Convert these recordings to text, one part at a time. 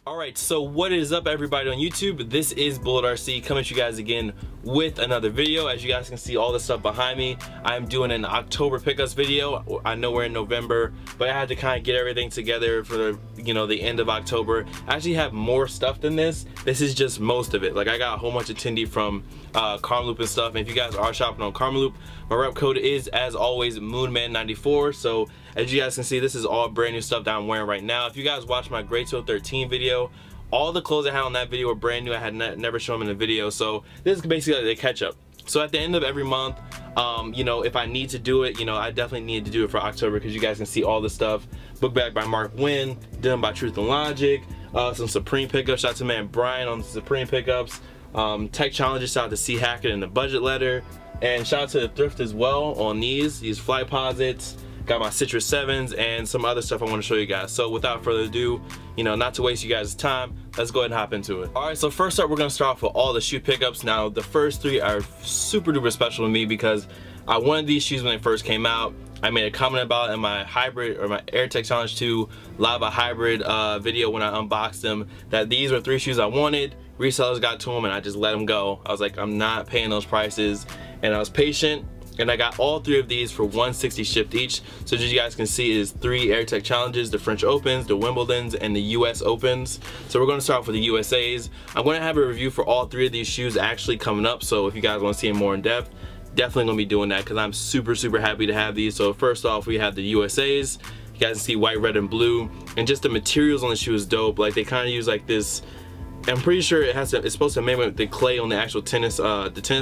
Alright, so what is up everybody on YouTube? This is BulletRC coming to you guys again with another video. As you guys can see all the stuff behind me, I'm doing an October pickups video. I know we're in November, but I had to kind of get everything together for the, the end of October. I actually have more stuff than this. This is just most of it. Like I got a whole bunch of Tindy from Karmaloop and stuff. And if you guys are shopping on Karmaloop, my rep code is, as always, Moonman94. So as you guys can see, this is all brand new stuff that I'm wearing right now. If you guys watched my Grade 13 video, all the clothes I had on that video were brand new. I had never shown them in the video. So this is basically like the catch up. So at the end of every month, if I need to do it, I definitely need to do it for October because you guys can see all the stuff. Book bag by MARC WENN, Denim by TruthNLogic, some Supreme pickups. Shout out to man Brian on the Supreme pickups. Tech challenges, shout out to C Hackett in the budget letter. And shout out to the thrift as well on these flight posits. Got my Citrus 7s and some other stuff I want to show you guys. So without further ado, not to waste you guys' time, let's go ahead and hop into it. Alright, so first up we're going to start off with all the shoe pickups. Now the first three are super duper special to me because I wanted these shoes when they first came out. I made a comment about it in my hybrid or my AirTech Challenge 2 Lava Hybrid video when I unboxed them, that these were three shoes I wanted. Resellers got to them and I just let them go. I was like, I'm not paying those prices, and I was patient. And I got all three of these for $160 shipped each. So as you guys can see, it is 3 AirTech challenges: the French Opens, the Wimbledons, and the US Opens. So we're going to start off with the USA's. I'm going to have a review for all 3 of these shoes actually coming up. So if you guys want to see them more in depth, definitely going to be doing that because I'm super happy to have these. So first off, we have the USA's. You guys can see white, red, and blue. And just the materials on the shoe is dope. Like they kind of use like this, I'm pretty sure it's supposed to mimic the clay on the actual tennis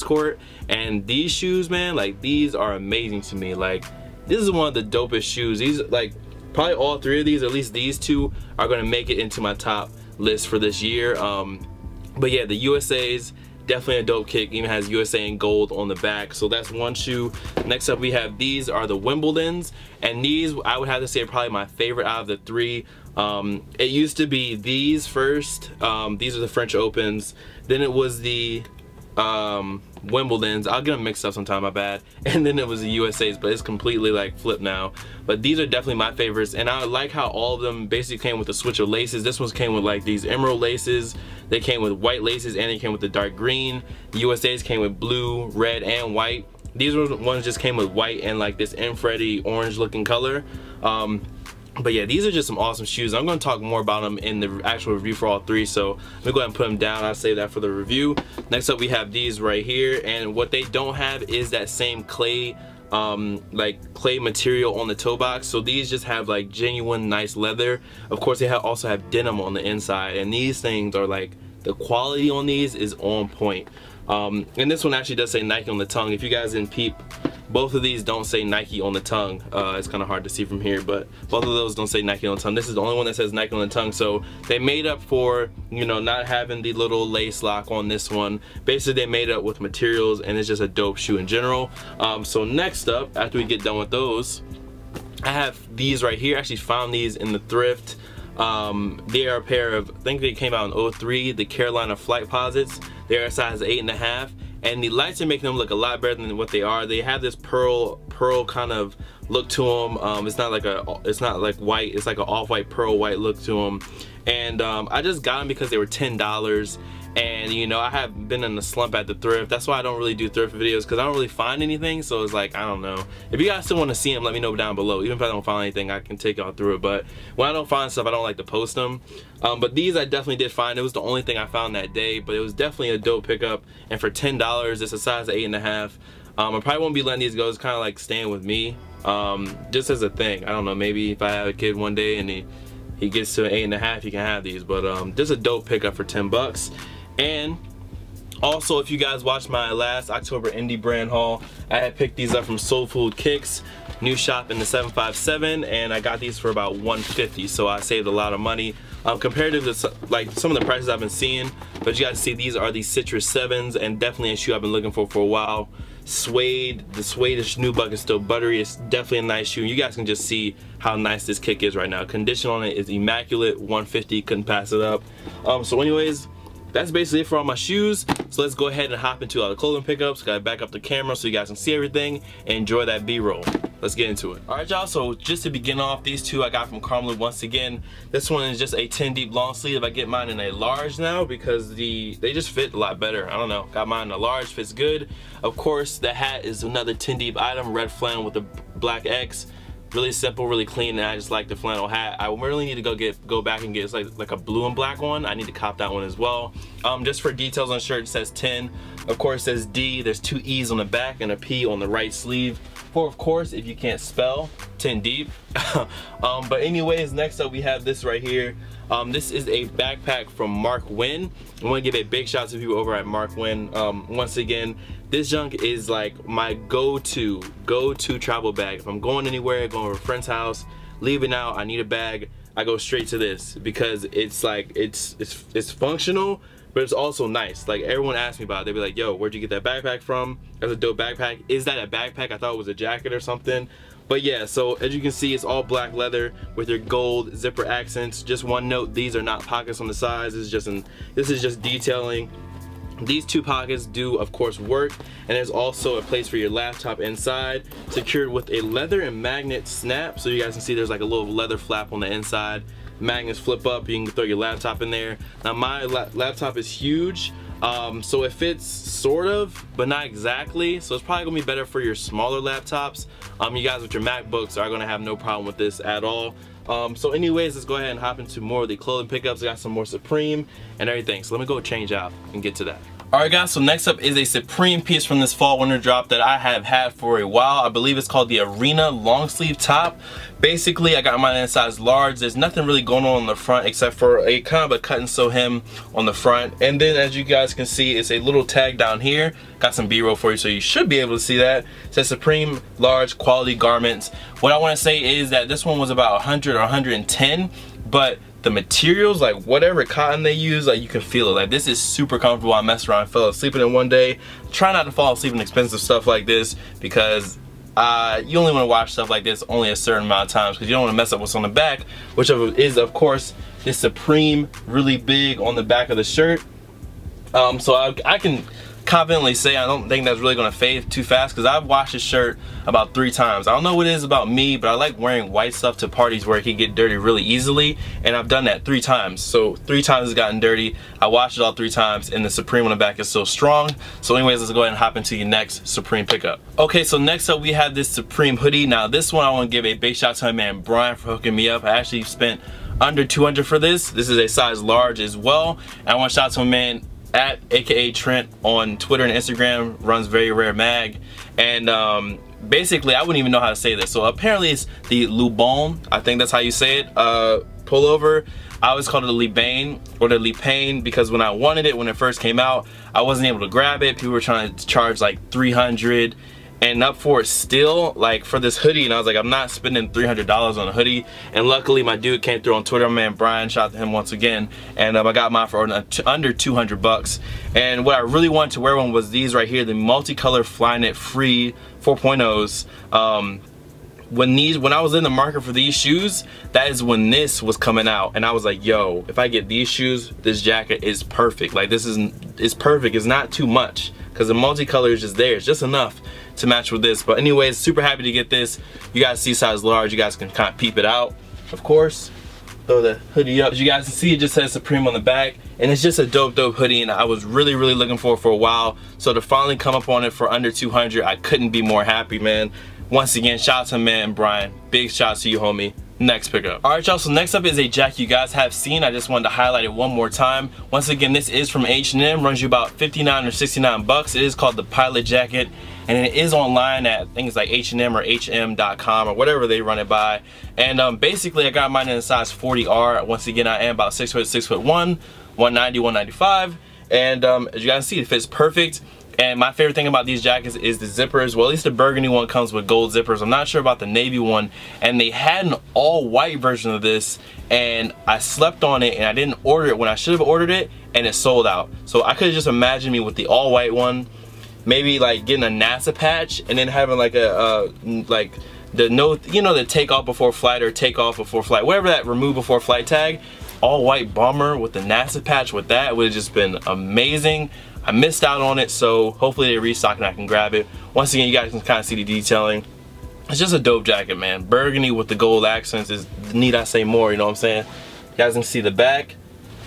court. And these shoes, man, like these are amazing to me. Like this is one of the dopest shoes. These, like probably all 3 of these, or at least these 2, are gonna make it into my top list for this year. But yeah, the USA's definitely a dope kick. Even has USA in gold on the back. So that's one shoe. Next up we have these are the Wimbledons, and these I would have to say are probably my favorite out of the 3. It used to be these first. These are the French Opens. Then it was the Wimbledons. I'll get them mixed up sometime, my bad. And then it was the USA's, but it's completely like flipped now. But these are definitely my favorites, and I like how all of them basically came with a switch of laces. This one came with like these emerald laces. They came with white laces, and they came with the dark green. The USA's came with blue, red, and white. These ones just came with white and like this infrared orange looking color. But yeah, these are just some awesome shoes. I'm going to talk more about them in the actual review for all 3, so let me go ahead and put them down. I'll save that for the review. Next up we have these right here, and what they don't have is that same clay like clay material on the toe box. So these just have like genuine nice leather. Of course they also have denim on the inside, and these things are like, the quality on these is on point. And this one actually does say Nike on the tongue. If you guys didn't peep, both of these don't say Nike on the tongue. It's kind of hard to see from here, but both of those don't say Nike on the tongue. This is the only one that says Nike on the tongue. So they made up for, not having the little lace lock on this one. Basically, they made up with materials, and it's just a dope shoe in general. So next up, after we get done with those, I have these right here. I actually found these in the thrift. They are a pair of, I think they came out in 03, the Carolina flight posits. They're a size 8.5, and the lights are making them look a lot better than what they are. They have this pearl kind of look to them. It's not like white. It's like an off-white pearl white look to them. And I just got them because they were $10. And I have been in a slump at the thrift. That's why I don't really do thrift videos, because I don't really find anything. So it's like, I don't know. If you guys still want to see them, let me know down below. Even if I don't find anything, I can take y'all through it. But when I don't find stuff, I don't like to post them. But these I definitely did find. It was the only thing I found that day, but it was definitely a dope pickup. And for $10, it's a size 8.5. I probably won't be letting these go. It's kind of like staying with me, just as a thing. I don't know, maybe if I have a kid one day and he gets to 8.5, he can have these. But just a dope pickup for 10 bucks. And also, if you guys watched my last October indie brand haul, I had picked these up from Soul Food Kicks, new shop in the 757, and I got these for about $150, so I saved a lot of money compared to like some of the prices I've been seeing. But you guys see, these are the Citrus 7s, and definitely a shoe I've been looking for a while. Suede, the suede-ish nubuck is still buttery. It's definitely a nice shoe. You guys can just see how nice this kick is right now. Condition on it is immaculate. $150, couldn't pass it up. So anyways, that's basically it for all my shoes. So let's go ahead and hop into all the clothing pickups. Gotta back up the camera so you guys can see everything and enjoy that B-roll. Let's get into it. All right, y'all, so just to begin off, these two I got from Karmaloop once again. This one is just a 10 deep long sleeve. I get mine in a large now because they just fit a lot better. I don't know, got mine in a large, fits good. Of course, the hat is another 10 deep item, red flannel with a black X. Really simple, really clean, and I just like the flannel hat. I really need to go back and get like a blue and black one. I need to cop that one as well. Just for details on the shirt, it says 10. Of course, it says D. There's 2 E's on the back and a P on the right sleeve. For, of course, if you can't spell, 10 deep. But anyways, next up we have this right here. This is a backpack from MARC WENN. I want to give a big shout out to people over at MARC WENN. Once again, this junk is like my go-to travel bag. If I'm going anywhere, going to a friend's house, leaving out, I need a bag, I go straight to this because it's like it's functional, but it's also nice. Like, everyone asks me about it. They'll be like, yo, where'd you get that backpack from? That's a dope backpack. Is that a backpack? I thought it was a jacket or something. But yeah, so as you can see, it's all black leather with your gold zipper accents. Just one note, these are not pockets on the sides. This is just detailing. These 2 pockets do, of course, work, and there's also a place for your laptop inside, secured with a leather and magnet snap. So you guys can see there's like a little leather flap on the inside. Magnets flip up, you can throw your laptop in there. Now my laptop is huge, so it fits sort of, but not exactly. So it's probably gonna be better for your smaller laptops. You guys with your MacBooks are gonna have no problem with this at all. So anyways, let's go ahead and hop into more of the clothing pickups. I got some more Supreme and everything. So let me go change out and get to that. Alright guys, so next up is a Supreme piece from this fall winter drop that I have had for a while. I believe it's called the Arena long sleeve top. Basically, I got mine in size large. There's nothing really going on the front except for a kind of a cut and sew hem on the front. And then as you guys can see, it's a little tag down here. Got some B-roll for you, so you should be able to see that. It says Supreme large quality garments. What I want to say is that this one was about 100 or 110, but the materials, like whatever cotton they use, like you can feel it. Like, this is super comfortable. I messed around, fell asleep in it one day. Try not to fall asleep in expensive stuff like this because you only want to watch stuff like this only a certain amount of times because you don't want to mess up what's on the back, which is of course this Supreme really big on the back of the shirt. So I can confidently say I don't think that's really gonna fade too fast because I've washed this shirt about 3 times. I don't know what it is about me, but I like wearing white stuff to parties where it can get dirty really easily, and I've done that 3 times. So 3 times it's gotten dirty. I washed it all 3 times, and the Supreme on the back is still strong. So anyways, let's go ahead and hop into your next Supreme pickup. Okay, so next up we have this Supreme hoodie. Now this one I want to give a big shout out to my man Brian for hooking me up. I actually spent under $200 for this. This is a size large as well, and I want to shout out to my man at aka Trent on Twitter and Instagram, runs Very Rare Mag, and basically I wouldn't even know how to say this. So apparently it's the Lubon, I think that's how you say it, pullover. I always called it the Libane or the Lipane because when I wanted it when it first came out, I wasn't able to grab it. People were trying to charge like $300 and up for it still, like for this hoodie, and I was like, I'm not spending $300 on a hoodie. And luckily my dude came through on Twitter, my man Brian, shout out to him once again, and I got mine for under 200 bucks. And what I really wanted to wear one was these right here, the multicolor Flyknit Free 4.0s. When I was in the market for these shoes, that is when this was coming out, and I was like, yo, if I get these shoes, this jacket is perfect. Like, it's perfect. It's not too much because the multicolor is just there. It's just enough to match with this. But anyways, super happy to get this. You guys see size large, you guys can kind of peep it out. Of course, throw the hoodie up. As you guys can see, it just says Supreme on the back, and it's just a dope hoodie, and I was really looking for it for a while. So to finally come up on it for under 200, I couldn't be more happy, man. Once again, shout out to man Brian. Big shout out to you, homie. Next pickup. Alright y'all, so next up is a jacket you guys have seen. I just wanted to highlight it one more time. Once again, this is from H&M, runs you about 59 or 69 bucks. It is called the Pilot Jacket, and it is online at things like H&M or hm.com or whatever they run it by. And basically I got mine in a size 40R. Once again, I am about 6'1", 190, 195, and as you guys see, it fits perfect. And my favorite thing about these jackets is the zippers. Well, at least the burgundy one comes with gold zippers. I'm not sure about the navy one. And they had an all-white version of this, and I slept on it, and I didn't order it when I should have ordered it, and it sold out. So I could just imagine me with the all-white one, maybe like getting a NASA patch, and then having like a the take off before flight or take off before flight, whatever that remove before flight tag. all white bomber with the NASA patch with that would have just been amazing. I missed out on it, so hopefully they restock and I can grab it. Once again, you guys can kind of see the detailing. It's just a dope jacket, man. Burgundy with the gold accents is, need I say more, you know what I'm saying? You guys can see the back.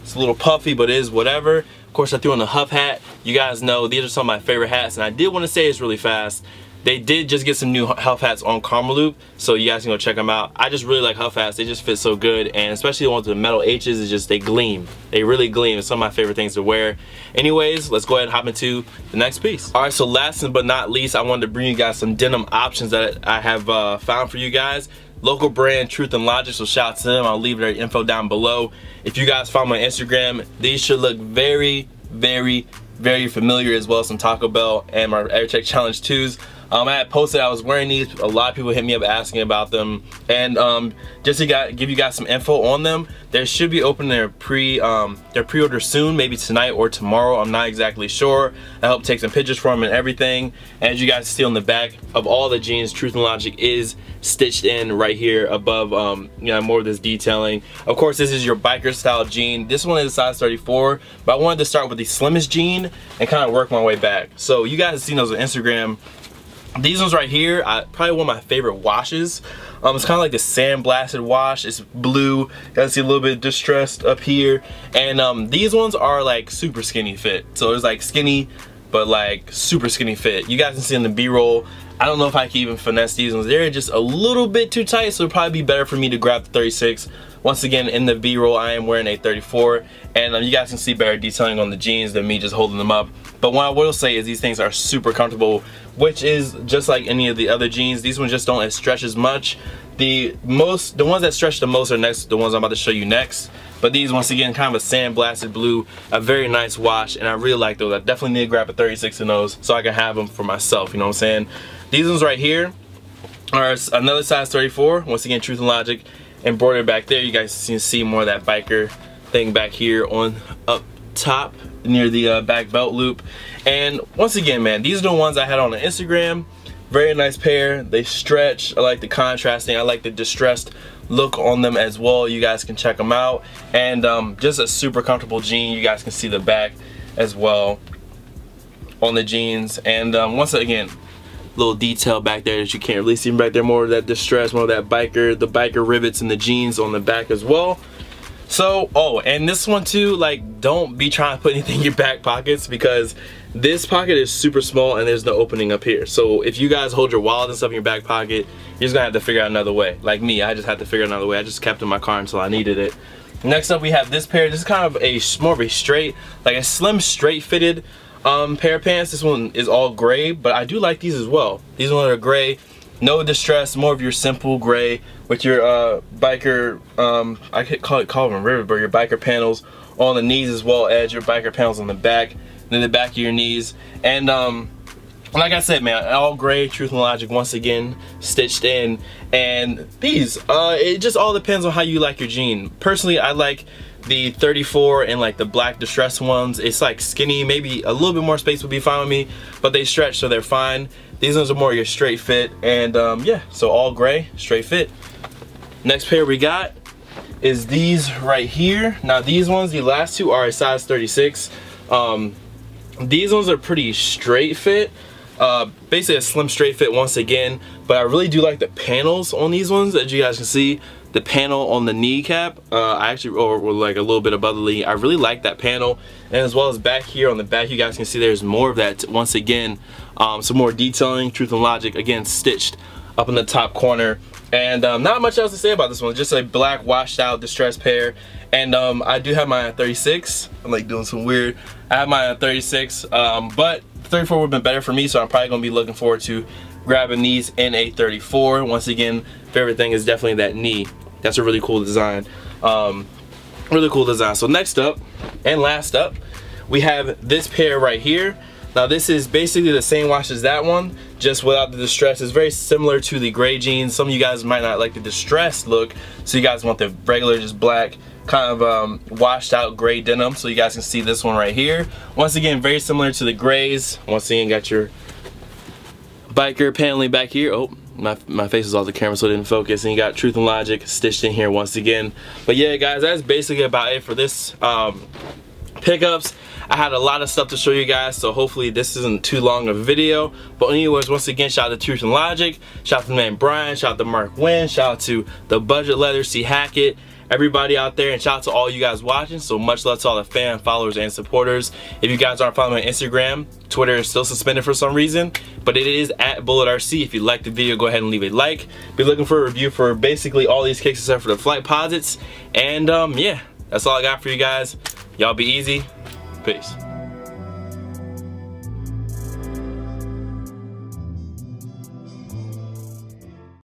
It's a little puffy, but it is whatever. Of course, I threw on the Huff hat. You guys know these are some of my favorite hats, and I did want to say this really fast. They did just get some new Huff hats on Karmaloop, so you guys can go check them out. I just really like Huff hats. They just fit so good, and especially the ones with the metal H's, is just, they gleam. They really gleam. It's some of my favorite things to wear. Anyways, let's go ahead and hop into the next piece. All right, so last but not least, I wanted to bring you guys some denim options that I have found for you guys. Local brand TruthNLogic, so shout out to them. I'll leave their info down below. If you guys follow my Instagram, these should look very, very, very familiar, as well as some Taco Bell and my AirCheck Challenge 2s. I had posted I was wearing these. A lot of people hit me up asking about them, and just to give you guys some info on them, they should be opening their pre-order soon, maybe tonight or tomorrow. I'm not exactly sure. I hope to take some pictures for them and everything. And as you guys see on the back of all the jeans, TruthNLogic is stitched in right here above. You know, more of this detailing. Of course, this is your biker style jean. This one is a size 34, but I wanted to start with the slimmest jean and kind of work my way back. So you guys have seen those on Instagram. These ones right here, probably one of my favorite washes. It's kind of like the sandblasted wash. It's blue. You guys see a little bit distressed up here. And these ones are like super skinny fit. So it's like skinny, but like super skinny fit. You guys can see in the B-roll. I don't know if I can even finesse these ones. They're just a little bit too tight, so it'll probably be better for me to grab the 36. Once again, in the B-roll, I am wearing a 34. And you guys can see better detailing on the jeans than me just holding them up. But what I will say is these things are super comfortable, which is just like any of the other jeans. These ones just don't stretch as much. The ones that stretch the most are the ones I'm about to show you next. But these, once again, kind of a sandblasted blue, a very nice wash, and I really like those. I definitely need to grab a 36 in those so I can have them for myself, you know what I'm saying? These ones right here are another size 34. Once again, TruthNLogic embroidered back there. You guys can see more of that biker thing back here on up top near the back belt loop. And once again, man, these are the ones I had on the Instagram. Very nice pair. They stretch. I like the contrasting. I like the distressed look on them as well. You guys can check them out. And just a super comfortable jean. You guys can see the back as well on the jeans. And once again, little detail back there that you can't really see back there. More of that distress, more of that biker, the biker rivets in the jeans on the back as well. So, oh, and this one too, like, don't be trying to put anything in your back pockets, because this pocket is super small and there's no opening up here. So if you guys hold your wallet and stuff in your back pocket, you're just gonna have to figure out another way. Like me, I just had to figure out another way. I just kept it in my car until I needed it. Next up, we have this pair. This is kind of more of a straight, like a slim, straight fitted pair of pants. This one is all gray, but I do like these as well. These ones are gray. No distress, more of your simple gray with your biker, I could call them rivet, but your biker panels on the knees as well as your biker panels on the back, then the back of your knees. And like I said, man, all gray, TruthNLogic once again stitched in. And these, it just all depends on how you like your jean. Personally, I like the 34 and like the black distressed ones. It's like skinny, maybe a little bit more space would be fine with me, but they stretch, so they're fine. These ones are more your straight fit, and yeah, so all gray, straight fit. Next pair we got is these right here. Now these ones, the last two are a size 36. These ones are pretty straight fit. Basically a slim straight fit once again, but I really do like the panels on these ones. As you guys can see, the panel on the kneecap, I actually, or like a little bit above the knee, I really like that panel. And as well as back here on the back, you guys can see there's more of that once again. Some more detailing, TruthNLogic, again stitched up in the top corner. And not much else to say about this one, just a black washed out distressed pair. And I do have mine at 36. I'm like doing some weird. I have mine at 36, but 34 would have been better for me, so I'm probably gonna be looking forward to grabbing these in a 34. Once again, favorite thing is definitely that knee. That's a really cool design. Really cool design. So next up and last up, we have this pair right here. Now this is basically the same wash as that one, just without the distress. It's very similar to the gray jeans. Some of you guys might not like the distressed look, so you guys want the regular, just black, kind of washed out gray denim. So you guys can see this one right here. Once again, very similar to the grays. Once again, got your biker paneling back here. Oh, my face is off the camera so it didn't focus, and you got TruthNLogic stitched in here once again. But yeah guys, that's basically about it for this pickups. I had a lot of stuff to show you guys, so hopefully this isn't too long of a video. But anyways, once again, shout out to TruthNLogic, shout out to the man Brian, shout out to MARC WENN, shout out to the Budget Leather, C Hackett, everybody out there, and shout out to all you guys watching. So much love to all the fan followers and supporters. If you guys aren't following me on Instagram, Twitter is still suspended for some reason, but it is at BulletRC. If you liked the video, go ahead and leave a like. Be looking for a review for basically all these kicks except for the flight posits. And yeah, that's all I got for you guys. Y'all be easy. Peace.